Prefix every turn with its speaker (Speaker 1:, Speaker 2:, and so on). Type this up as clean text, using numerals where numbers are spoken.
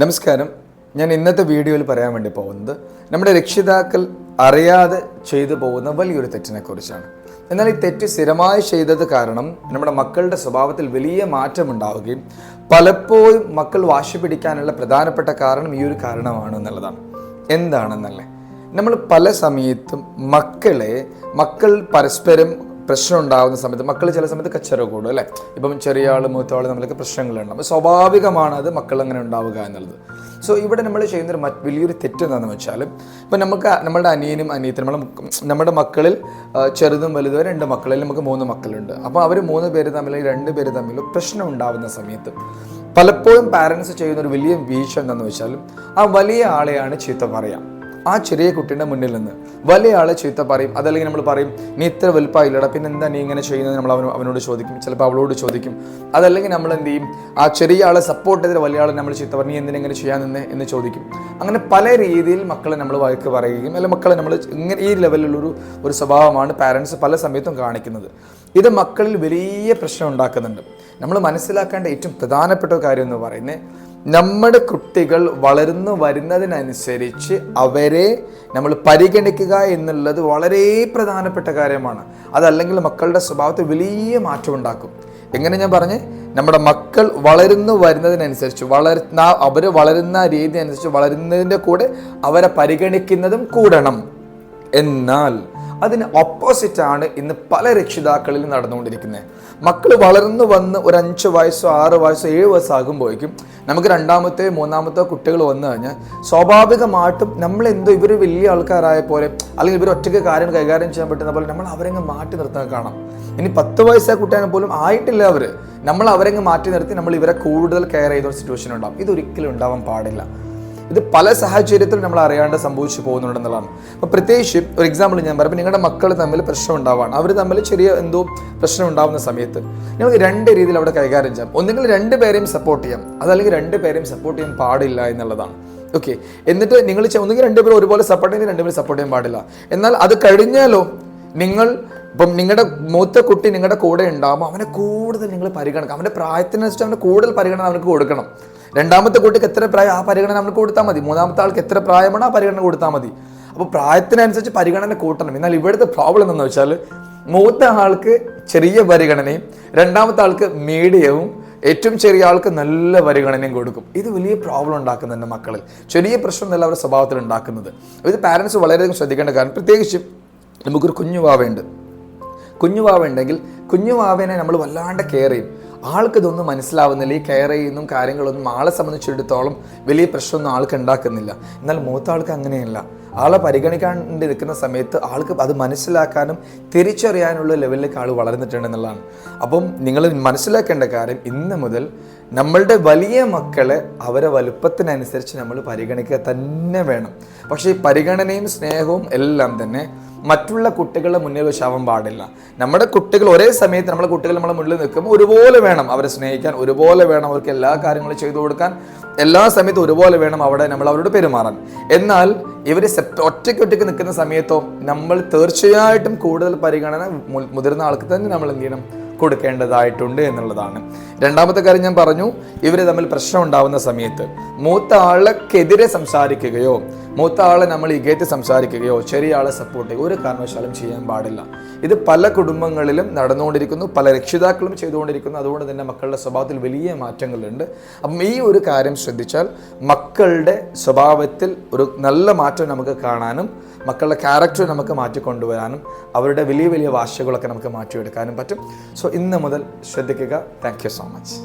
Speaker 1: നമസ്കാരം. ഞാൻ ഇന്നത്തെ വീഡിയോയിൽ പറയാൻ വേണ്ടി പോകുന്നത് നമ്മുടെ രക്ഷിതാക്കൾ അറിയാതെ ചെയ്തു പോകുന്ന വലിയൊരു തെറ്റിനെ കുറിച്ചാണ്. എന്നാൽ ഈ തെറ്റ് സ്ഥിരമായി ചെയ്തത് കാരണം നമ്മുടെ മക്കളുടെ സ്വഭാവത്തിൽ വലിയ മാറ്റം ഉണ്ടാവുകയും പലപ്പോഴും മക്കൾ വാശി പിടിക്കാനുള്ള പ്രധാനപ്പെട്ട കാരണം ഈ ഒരു കാരണമാണ് എന്നുള്ളതാണ്. എന്താണെന്നല്ലേ, നമ്മൾ പല സമയത്തും മക്കൾ പരസ്പരം പ്രശ്നം ഉണ്ടാകുന്ന സമയത്ത് മക്കൾ ചില സമയത്ത് കച്ചറ കൂടും അല്ലേ. ഇപ്പം ചെറിയ ആൾ മൂത്ത ആൾ നമ്മൾക്ക് പ്രശ്നങ്ങളുണ്ടാകും. അപ്പോൾ സ്വാഭാവികമാണ് അത് മക്കൾ അങ്ങനെ ഉണ്ടാവുക എന്നുള്ളത്. സോ ഇവിടെ നമ്മൾ ചെയ്യുന്നൊരു വലിയൊരു തെറ്റ് എന്താണെന്ന് വെച്ചാൽ, ഇപ്പം നമ്മളുടെ അനിയനും അനിയത്തിനും നമ്മുടെ മക്കളിൽ ചെറുതും വലുതും 2 മക്കളിൽ നമുക്ക് 3 മക്കളുണ്ട്. അപ്പോൾ അവർ 3 പേര് തമ്മിൽ 2 പേര് തമ്മിൽ പ്രശ്നം ഉണ്ടാകുന്ന സമയത്ത് പലപ്പോഴും പാരൻസ് ചെയ്യുന്ന ഒരു വലിയ വീഴ്ച എന്താണെന്ന് വെച്ചാൽ, ആ വലിയ ആളെയാണ് ചീത്ത പറയാം. ആ ചെറിയ കുട്ടീൻ്റെ മുന്നിൽ നിന്ന് വലിയ ആളെ ചീത്ത പറയും. അതല്ലെങ്കിൽ നമ്മൾ പറയും, നീ ഇത്ര വലുപ്പമായില്ലടാ, പിന്നെ എന്താ നീ ഇങ്ങനെ ചെയ്യുന്നത് നമ്മൾ അവനോട് ചോദിക്കും, ചിലപ്പോൾ അവളോട് ചോദിക്കും. അതല്ലെങ്കിൽ നമ്മൾ എന്ത് ചെയ്യും, ആ ചെറിയ ആളെ സപ്പോർട്ട് ചെയ്തിട്ട് വലിയ ആളെ നമ്മൾ ചീത്ത പറഞ്ഞ് നീ എന്തിനെങ്ങനെ ചെയ്യാൻ നിന്നേ എന്ന് ചോദിക്കും. അങ്ങനെ പല രീതിയിൽ മക്കളെ നമ്മൾ വഴക്ക് പറയുകയും അല്ലെങ്കിൽ മക്കളെ നമ്മൾ ഇങ്ങനെ ഈ ലെവലിലുള്ളൊരു സ്വഭാവമാണ് പാരൻസ് പല സമയത്തും കാണിക്കുന്നത്. ഇത് മക്കളിൽ വലിയ പ്രശ്നം ഉണ്ടാക്കുന്നുണ്ട്. നമ്മൾ മനസ്സിലാക്കേണ്ട ഏറ്റവും പ്രധാനപ്പെട്ട കാര്യം എന്ന് പറയുന്നത്, നമ്മുടെ കുട്ടികൾ വളർന്നു വരുന്നതിനനുസരിച്ച് അവരെ നമ്മൾ പരിഗണിക്കുക എന്നുള്ളത് വളരെ പ്രധാനപ്പെട്ട കാര്യമാണ്. അതല്ലെങ്കിൽ മക്കളുടെ സ്വഭാവത്തിൽ വലിയ മാറ്റം ഉണ്ടാക്കും. എങ്ങനെ ഞാൻ പറഞ്ഞേ, നമ്മുടെ മക്കൾ വളർന്നു വരുന്നതിനനുസരിച്ച് അവർ വളരുന്ന രീതി അനുസരിച്ച് വളരുന്നതിൻ്റെ കൂടെ അവരെ പരിഗണിക്കുന്നതും കൂടണം. എന്നാൽ അതിന് ഓപ്പോസിറ്റാണ് ഇന്ന് പല രക്ഷിതാക്കളിലും നടന്നുകൊണ്ടിരിക്കുന്നത്. മക്കൾ വളർന്നു വന്ന് ഒരു 5 വയസ്സോ 6 വയസ്സോ 7 വയസ്സാകുമ്പോഴേക്കും നമുക്ക് 2-മത്തെ 3-മത്തെ കുട്ടികൾ വന്നു കഴിഞ്ഞാൽ സ്വാഭാവികമായിട്ടും നമ്മളെന്തോ ഇവർ വലിയ ആൾക്കാരായ പോലെ അല്ലെങ്കിൽ ഇവർ ഒറ്റയ്ക്ക് കാര്യം കൈകാര്യം ചെയ്യാൻ പറ്റുന്ന പോലെ നമ്മൾ അവരെങ്ങ് മാറ്റി നിർത്താൻ കാണാം. ഇനി 10 വയസ്സായ കുട്ടിയാണെങ്കിൽ പോലും ആയിട്ടില്ല നമ്മൾ അവരെങ്ങ് മാറ്റി നിർത്തി നമ്മൾ ഇവരെ കൂടുതൽ കെയർ ചെയ്ത ഒരു സിറ്റുവേഷൻ ഉണ്ടാകും. ഇതൊരിക്കലും ഉണ്ടാവാൻ പാടില്ല. ഇത് പല സാഹചര്യത്തിലും നമ്മൾ അറിയാണ്ട് സംഭവിച്ചു പോകുന്നുണ്ടെന്നുള്ളതാണ്. അപ്പോൾ പ്രത്യേകിച്ച് ഒരു എക്സാമ്പിൾ ഞാൻ പറയുമ്പോൾ, നിങ്ങളുടെ മക്കൾ തമ്മിൽ പ്രശ്നം ഉണ്ടാവുകയാണ്, അവർ തമ്മിൽ ചെറിയ എന്തോ പ്രശ്നം ഉണ്ടാകുന്ന സമയത്ത് നിങ്ങൾക്ക് 2 രീതിയിൽ അവിടെ കൈകാര്യം ചെയ്യാം. ഒന്നുകിൽ 2 പേരെയും സപ്പോർട്ട് ചെയ്യാം, അതല്ലെങ്കിൽ 2 പേരെയും സപ്പോർട്ട് ചെയ്യാൻ പാടില്ല എന്നുള്ളതാണ്. ഓക്കെ, എന്നിട്ട് നിങ്ങൾ ഒന്നുകിൽ 2 പേരും ഒരുപോലെ സപ്പോർട്ട് ചെയ്യുന്ന 2 പേരും സപ്പോർട്ട് ചെയ്യാൻ പാടില്ല. എന്നാൽ അത് കഴിഞ്ഞാലോ ഇപ്പം നിങ്ങളുടെ മൂത്ത കുട്ടി നിങ്ങളുടെ കൂടെ ഉണ്ടാകുമ്പോൾ അവനെ കൂടുതൽ നിങ്ങൾ പരിഗണിക്കണം. അവൻ്റെ പ്രായത്തിനനുസരിച്ച് അവന് കൂടുതൽ പരിഗണന അവനക്ക് കൊടുക്കണം. 2-മത്തെ കുട്ടിക്ക് എത്ര പ്രായം ആ പരിഗണന അവന് കൊടുത്താൽ മതി. 3-മത്തെ ആൾക്ക് എത്ര പ്രായമാണ് ആ പരിഗണന കൊടുത്താൽ മതി. അപ്പോൾ പ്രായത്തിനനുസരിച്ച് പരിഗണന കൂട്ടണം. എന്നാൽ ഇവിടുത്തെ പ്രോബ്ലം എന്താണെന്ന് വെച്ചാൽ, മൂത്ത ആൾക്ക് ചെറിയ പരിഗണനയും 2-മത്തെ ആൾക്ക് മീഡിയവും ഏറ്റവും ചെറിയ ആൾക്ക് നല്ല പരിഗണനയും കൊടുക്കും. ഇത് വലിയ പ്രോബ്ലം ഉണ്ടാക്കുന്നുണ്ട് മക്കളിൽ. ചെറിയ പ്രശ്നം എന്നല്ല അവരുടെ സ്വഭാവത്തിൽ ഉണ്ടാക്കുന്നത്. ഇത് പാരൻസ് വളരെയധികം ശ്രദ്ധിക്കേണ്ട കാര്യം. പ്രത്യേകിച്ച് നമുക്കൊരു കുഞ്ഞുവാവുണ്ടെങ്കിൽ കുഞ്ഞുവാവേനെ നമ്മൾ വല്ലാണ്ട് കെയർ ചെയ്യും. ആൾക്ക് ഇതൊന്നും മനസ്സിലാവുന്നില്ല. ഈ കെയർ ചെയ്യുന്നതും കാര്യങ്ങളൊന്നും ആളെ സംബന്ധിച്ചിടത്തോളം വലിയ പ്രശ്നമൊന്നും ആൾക്ക് ഉണ്ടാക്കുന്നില്ല. എന്നാൽ മൂത്ത ആൾക്ക് അങ്ങനെയല്ല. ആളെ പരിഗണിക്കാണ്ട് നിൽക്കുന്ന സമയത്ത് ആൾക്ക് അത് മനസ്സിലാക്കാനും തിരിച്ചറിയാനുള്ള ലെവലിലേക്ക് ആൾ വളർന്നിട്ടുണ്ടെന്നുള്ളതാണ്. അപ്പം നിങ്ങൾ മനസ്സിലാക്കേണ്ട കാര്യം, ഇന്ന് മുതൽ നമ്മളുടെ വലിയ മക്കളെ അവരെ വലുപ്പത്തിനനുസരിച്ച് നമ്മൾ പരിഗണിക്കുക തന്നെ വേണം. പക്ഷേ ഈ പരിഗണനയും സ്നേഹവും എല്ലാം തന്നെ മറ്റുള്ള കുട്ടികളുടെ മുന്നിൽ വെച്ചാവാൻ പാടില്ല. നമ്മുടെ കുട്ടികൾ ഒരേ സമയത്ത് നമ്മളെ കുട്ടികൾ നമ്മളെ മുന്നിൽ നിൽക്കുമ്പോൾ ഒരുപോലെ വേണം അവരെ സ്നേഹിക്കാൻ, ഒരുപോലെ വേണം അവർക്ക് എല്ലാ കാര്യങ്ങളും ചെയ്തു കൊടുക്കാൻ, എല്ലാ സമയത്തും ഒരുപോലെ വേണം നമ്മൾ അവരോട് പെരുമാറാൻ. എന്നാൽ ഇവർ ഒറ്റയ്ക്ക് നിൽക്കുന്ന സമയത്തോ നമ്മൾ തീർച്ചയായിട്ടും കൂടുതൽ പരിഗണന മുതിർന്ന ആൾക്ക് തന്നെ നമ്മൾ എന്ത് ചെയ്യണം, കൊടുക്കേണ്ടതായിട്ടുണ്ട് എന്നുള്ളതാണ്. 2-മത്തെ കാര്യം ഞാൻ പറഞ്ഞു, ഇവർ തമ്മിൽ പ്രശ്നം ഉണ്ടാവുന്ന സമയത്ത് മൂത്ത ആൾക്കെതിരെ സംസാരിക്കുകയോ മൂത്ത ആളെ നമ്മൾ ഇകയറ്റി സംസാരിക്കുകയോ ചെറിയ ആളെ സപ്പോർട്ട് ചെയ്യുക ഒരു കാരണവശാലും ചെയ്യാൻ പാടില്ല. ഇത് പല കുടുംബങ്ങളിലും നടന്നുകൊണ്ടിരിക്കുന്നു, പല രക്ഷിതാക്കളും ചെയ്തുകൊണ്ടിരിക്കുന്നു. അതുകൊണ്ട് തന്നെ മക്കളുടെ സ്വഭാവത്തിൽ വലിയ മാറ്റങ്ങളുണ്ട്. അപ്പം ഈ ഒരു കാര്യം ശ്രദ്ധിച്ചാൽ മക്കളുടെ സ്വഭാവത്തിൽ ഒരു നല്ല മാറ്റം നമുക്ക് കാണാനും മക്കളുടെ ക്യാരക്ടർ നമുക്ക് മാറ്റിക്കൊണ്ടുവരാനും അവരുടെ വലിയ വലിയ വാശികളൊക്കെ നമുക്ക് മാറ്റിയെടുക്കാനും പറ്റും. സോ ഇന്ന് മുതൽ ശ്രദ്ധിക്കുക. Thank you so much.